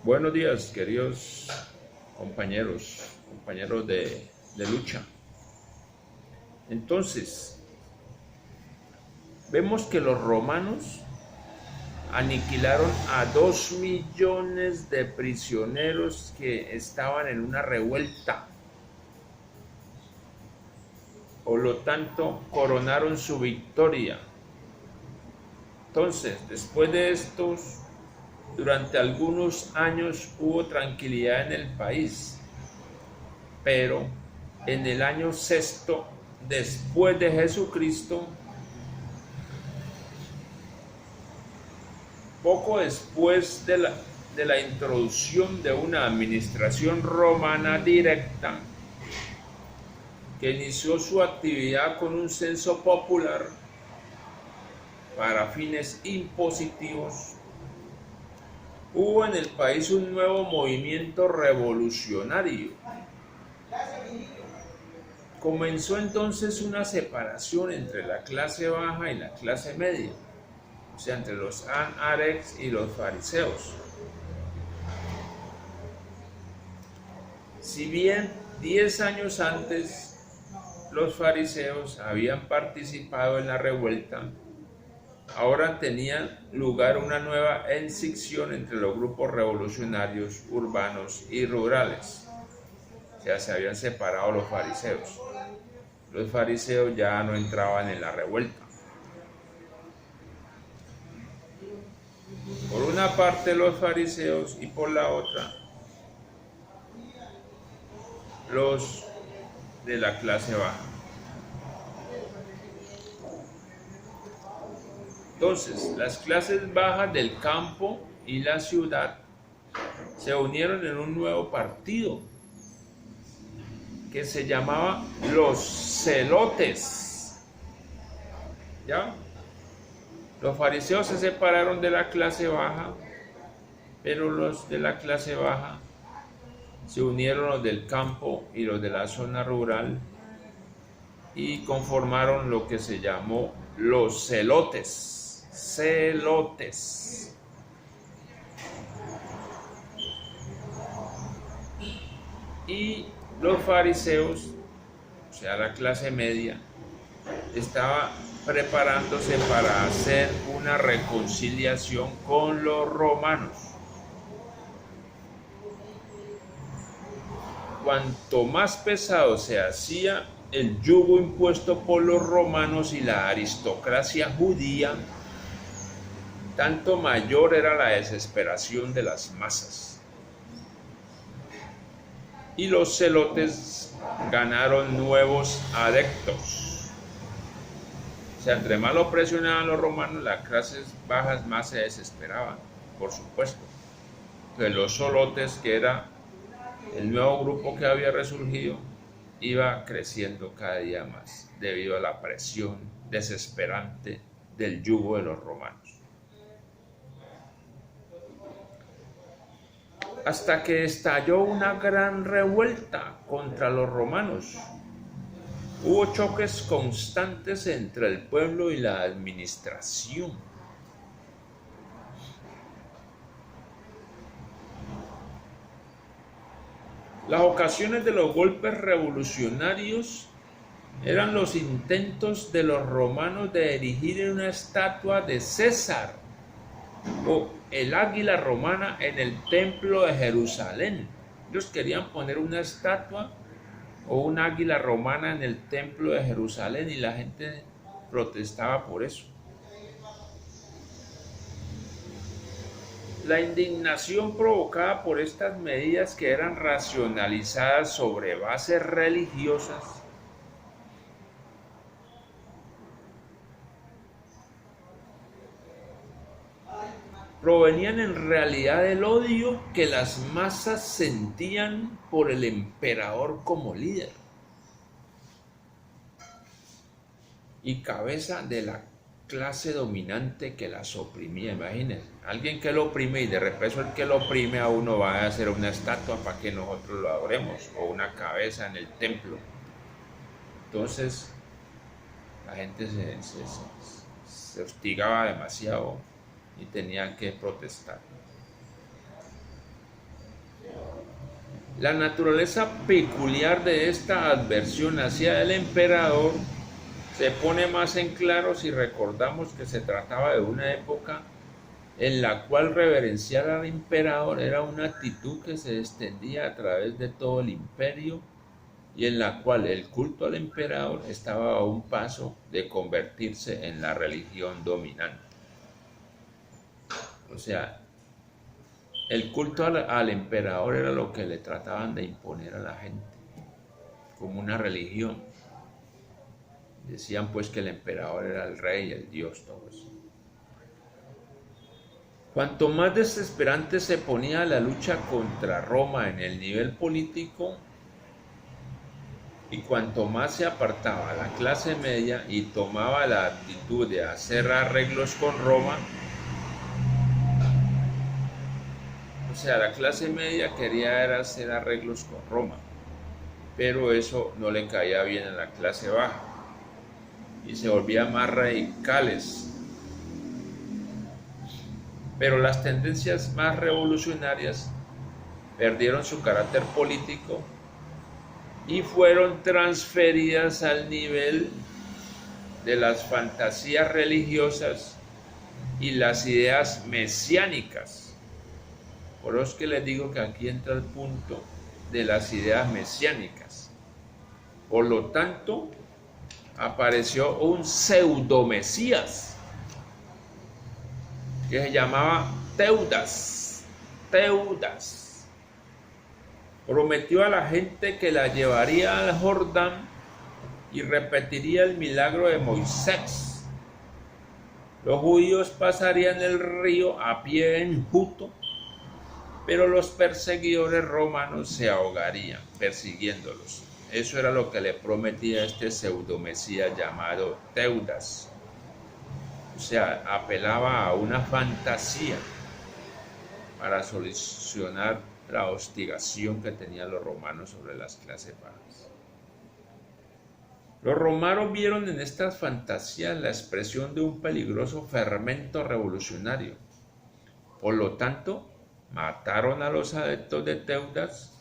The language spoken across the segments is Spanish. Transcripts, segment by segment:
Buenos días, queridos compañeros de lucha. Entonces, vemos que los romanos aniquilaron a 2 millones de prisioneros que estaban en una revuelta. Por lo tanto, coronaron su victoria. Entonces, después de estos, durante algunos años hubo tranquilidad en el país, pero en el año sexto después de Jesucristo, poco después de la introducción de una administración romana directa, que inició su actividad con un censo popular para fines impositivos, hubo en el país un nuevo movimiento revolucionario. Comenzó entonces una separación entre la clase baja y la clase media, o sea, entre los anarex y los fariseos. Si bien 10 años antes los fariseos habían participado en la revuelta, ahora tenía lugar una nueva escisión entre los grupos revolucionarios urbanos y rurales. O sea, se habían separado los fariseos. Los fariseos ya no entraban en la revuelta. Por una parte los fariseos y por la otra los de la clase baja. Entonces, las clases bajas del campo y la ciudad se unieron en un nuevo partido que se llamaba los celotes. ¿Ya? Los fariseos se separaron de la clase baja, pero los de la clase baja se unieron los del campo y los de la zona rural y conformaron lo que se llamó los celotes. Celotes. Y los fariseos, o sea, la clase media, estaba preparándose para hacer una reconciliación con los romanos. Cuanto más pesado se hacía el yugo impuesto por los romanos y la aristocracia judía, tanto mayor era la desesperación de las masas. Y los celotes ganaron nuevos adeptos. O sea, entre más lo presionaban los romanos, las clases bajas más se desesperaban, por supuesto. Entonces los celotes, que era el nuevo grupo que había resurgido, iba creciendo cada día más debido a la presión desesperante del yugo de los romanos. Hasta que estalló una gran revuelta contra los romanos. Hubo choques constantes entre el pueblo y la administración. Las ocasiones de los golpes revolucionarios eran los intentos de los romanos de erigir una estatua de César o el águila romana en el templo de Jerusalén. Ellos querían poner una estatua o un águila romana en el templo de Jerusalén y la gente protestaba por eso. La indignación provocada por estas medidas, que eran racionalizadas sobre bases religiosas, provenían en realidad del odio que las masas sentían por el emperador como líder y cabeza de la clase dominante que las oprimía. Imagínense, alguien que lo oprime y de repente el que lo oprime a uno va a hacer una estatua para que nosotros lo adoremos o una cabeza en el templo. Entonces la gente se hostigaba demasiado y tenían que protestar. La naturaleza peculiar de esta adversión hacia el emperador se pone más en claro si recordamos que se trataba de una época en la cual reverenciar al emperador era una actitud que se extendía a través de todo el imperio y en la cual el culto al emperador estaba a un paso de convertirse en la religión dominante. O sea, el culto al emperador era lo que le trataban de imponer a la gente, como una religión. Decían pues que el emperador era el rey, el dios, todo eso. Cuanto más desesperante se ponía la lucha contra Roma en el nivel político, y cuanto más se apartaba la clase media y tomaba la actitud de hacer arreglos con Roma, o sea, la clase media quería era hacer arreglos con Roma, pero eso no le caía bien a la clase baja y se volvían más radicales. Pero las tendencias más revolucionarias perdieron su carácter político y fueron transferidas al nivel de las fantasías religiosas y las ideas mesiánicas. Por eso es que les digo que aquí entra el punto de las ideas mesiánicas. Por lo tanto, apareció un pseudo-mesías que se llamaba Teudas. Prometió a la gente que la llevaría al Jordán y repetiría el milagro de Moisés. Los judíos pasarían el río a pie enjuto, pero los perseguidores romanos se ahogarían persiguiéndolos. Eso era lo que le prometía este pseudo-mesías llamado Teudas. O sea, apelaba a una fantasía para solucionar la hostigación que tenían los romanos sobre las clases bajas. Los romanos vieron en estas fantasías la expresión de un peligroso fermento revolucionario. Por lo tanto, mataron a los adeptos de Teudas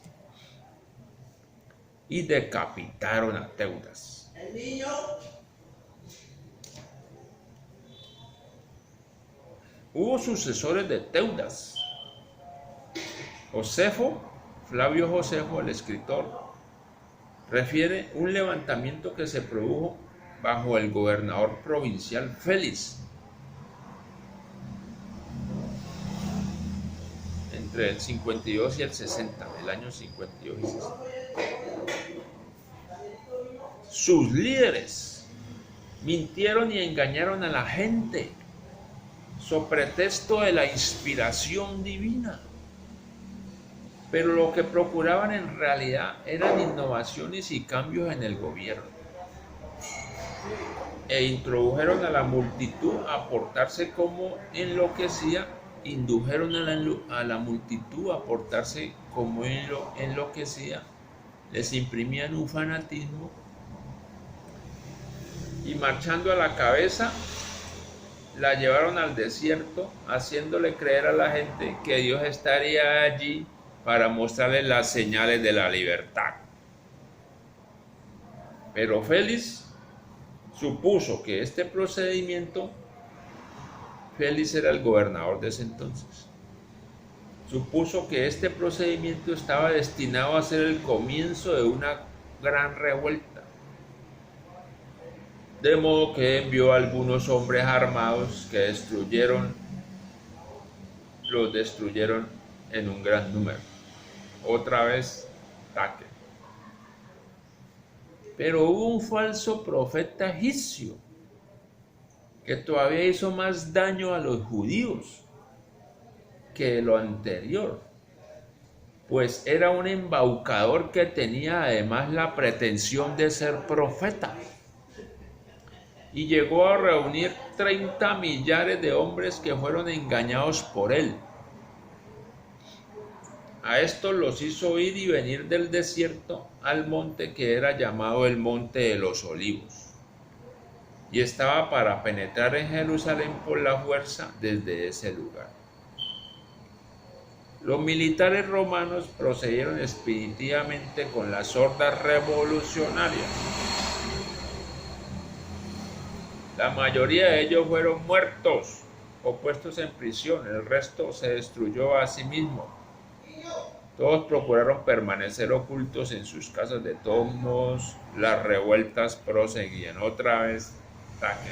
y decapitaron a Teudas. El niño. Hubo sucesores de Teudas. Josefo, Flavio Josefo, el escritor, refiere un levantamiento que se produjo bajo el gobernador provincial Félix entre el 52 y el 60, el año 52 y 60. Sus líderes mintieron y engañaron a la gente sobre pretexto de la inspiración divina. Pero lo que procuraban en realidad eran innovaciones y cambios en el gobierno. E introdujeron a la multitud a portarse como enloquecía, indujeron a la multitud a portarse como enloquecía, les imprimían un fanatismo y marchando a la cabeza, la llevaron al desierto, haciéndole creer a la gente que Dios estaría allí para mostrarles las señales de la libertad. Pero Félix supuso que este procedimiento, Félix era el gobernador de ese entonces, supuso que este procedimiento estaba destinado a ser el comienzo de una gran revuelta. De modo que envió a algunos hombres armados que los destruyeron en un gran número. Otra vez, ataque. Pero hubo un falso profeta egipcio que todavía hizo más daño a los judíos que lo anterior, pues era un embaucador que tenía además la pretensión de ser profeta. Y llegó a reunir 30 millares de hombres que fueron engañados por él. A estos los hizo ir y venir del desierto al monte que era llamado el Monte de los Olivos, y estaba para penetrar en Jerusalén por la fuerza desde ese lugar. Los militares romanos procedieron expeditivamente con las hordas revolucionarias. La mayoría de ellos fueron muertos o puestos en prisión, el resto se destruyó a sí mismo. Todos procuraron permanecer ocultos en sus casas. De todos modos, las revueltas proseguían. Otra vez, ataque.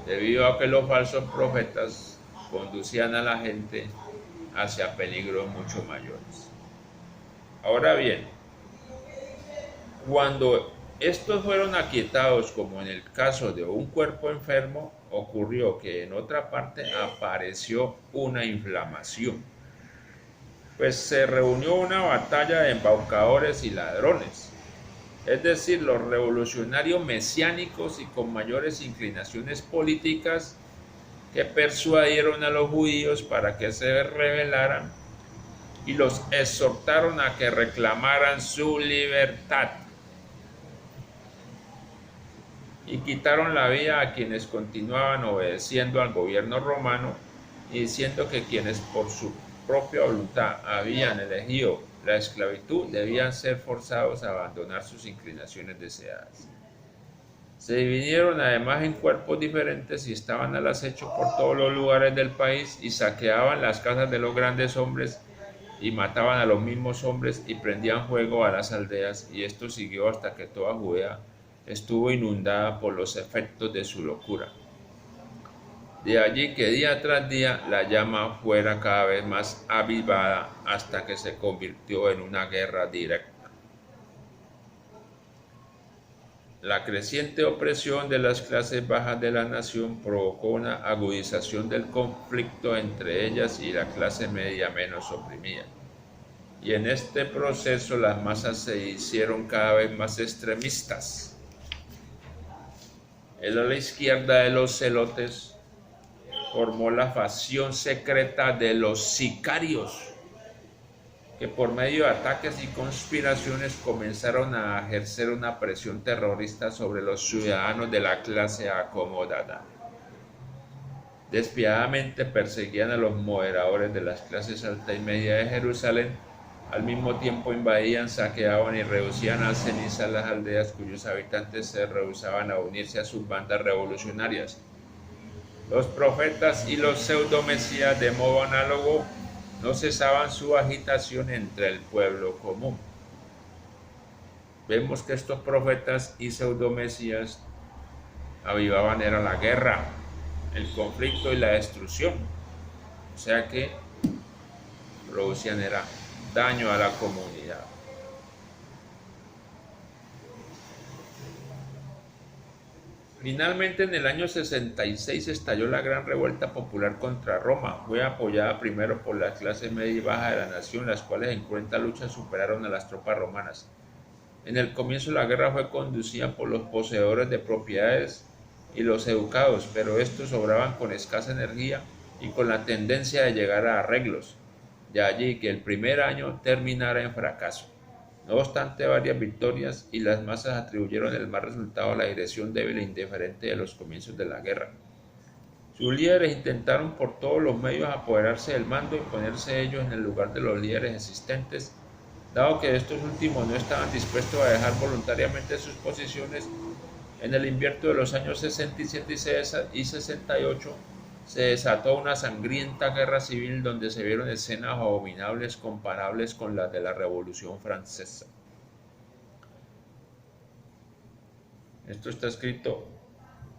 Debido a que los falsos profetas conducían a la gente hacia peligros mucho mayores. Ahora bien, cuando estos fueron aquietados, como en el caso de un cuerpo enfermo, ocurrió que en otra parte apareció una inflamación, pues se reunió una batalla de embaucadores y ladrones, es decir, los revolucionarios mesiánicos y con mayores inclinaciones políticas que persuadieron a los judíos para que se rebelaran y los exhortaron a que reclamaran su libertad. Y quitaron la vida a quienes continuaban obedeciendo al gobierno romano y diciendo que quienes por su propia voluntad habían elegido la esclavitud debían ser forzados a abandonar sus inclinaciones deseadas. Se dividieron además en cuerpos diferentes y estaban al acecho por todos los lugares del país y saqueaban las casas de los grandes hombres y mataban a los mismos hombres y prendían fuego a las aldeas, y esto siguió hasta que toda Judea estuvo inundada por los efectos de su locura. De allí que día tras día la llama fuera cada vez más avivada hasta que se convirtió en una guerra directa. La creciente opresión de las clases bajas de la nación provocó una agudización del conflicto entre ellas y la clase media menos oprimida. Y en este proceso las masas se hicieron cada vez más extremistas. El ala izquierda de los celotes formó la facción secreta de los sicarios, que por medio de ataques y conspiraciones comenzaron a ejercer una presión terrorista sobre los ciudadanos de la clase acomodada. Despiadadamente perseguían a los moderadores de las clases alta y media de Jerusalén, al mismo tiempo invadían, saqueaban y reducían a cenizas las aldeas cuyos habitantes se rehusaban a unirse a sus bandas revolucionarias. Los profetas y los pseudomesías, de modo análogo, no cesaban su agitación entre el pueblo común. Vemos que estos profetas y pseudomesías avivaban era la guerra, el conflicto y la destrucción, o sea que producían era daño a la comunidad. Finalmente, en el año 66 estalló la gran revuelta popular contra Roma. Fue apoyada primero por la clase media y baja de la nación, las cuales en cruenta lucha superaron a las tropas romanas. En el comienzo la guerra fue conducida por los poseedores de propiedades y los educados, pero estos obraban con escasa energía y con la tendencia de llegar a arreglos. De allí que el primer año terminara en fracaso. No obstante, varias victorias y las masas atribuyeron el mal resultado a la dirección débil e indiferente de los comienzos de la guerra. Sus líderes intentaron por todos los medios apoderarse del mando y ponerse ellos en el lugar de los líderes existentes, dado que estos últimos no estaban dispuestos a dejar voluntariamente sus posiciones. En el invierno de los años 67 y 68 se desató una sangrienta guerra civil donde se vieron escenas abominables comparables con las de la Revolución Francesa. Esto está escrito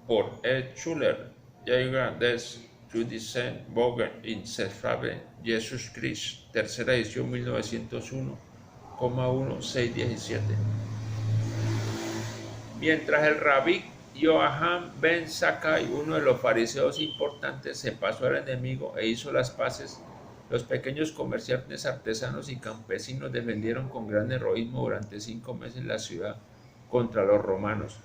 por Ed Schuller, Jaeger des Judicen Bogen in Sefrave Jesus Christ, tercera edición 1901,1617. Mientras el rabí Yohanan ben Zakkai, uno de los fariseos importantes, se pasó al enemigo e hizo las paces, los pequeños comerciantes, artesanos y campesinos defendieron con gran heroísmo durante 5 meses la ciudad contra los romanos.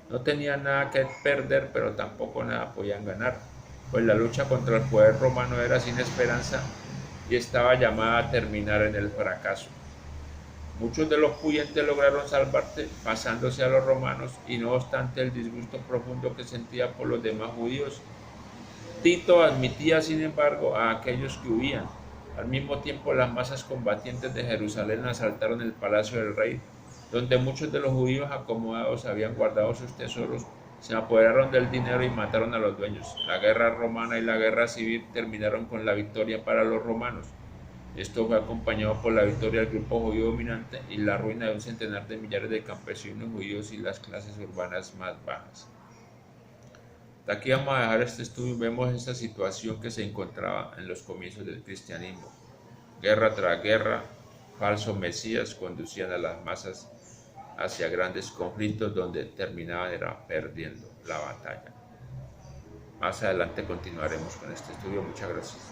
No tenían nada que perder, pero tampoco nada podían ganar, pues la lucha contra el poder romano era sin esperanza y estaba llamada a terminar en el fracaso. Muchos de los pudientes lograron salvarse pasándose a los romanos, y no obstante el disgusto profundo que sentía por los demás judíos Tito admitía, sin embargo, a aquellos que huían. Al mismo tiempo, las masas combatientes de Jerusalén asaltaron el palacio del rey, donde muchos de los judíos acomodados habían guardado sus tesoros, se apoderaron del dinero y mataron a los dueños. La guerra romana y la guerra civil terminaron con la victoria para los romanos. Esto fue acompañado por la victoria del grupo judío dominante y la ruina de un centenar de millares de campesinos judíos y las clases urbanas más bajas. De aquí vamos a dejar este estudio y vemos esta situación que se encontraba en los comienzos del cristianismo. Guerra tras guerra, falsos mesías conducían a las masas hacia grandes conflictos donde terminaban perdiendo la batalla. Más adelante continuaremos con este estudio. Muchas gracias.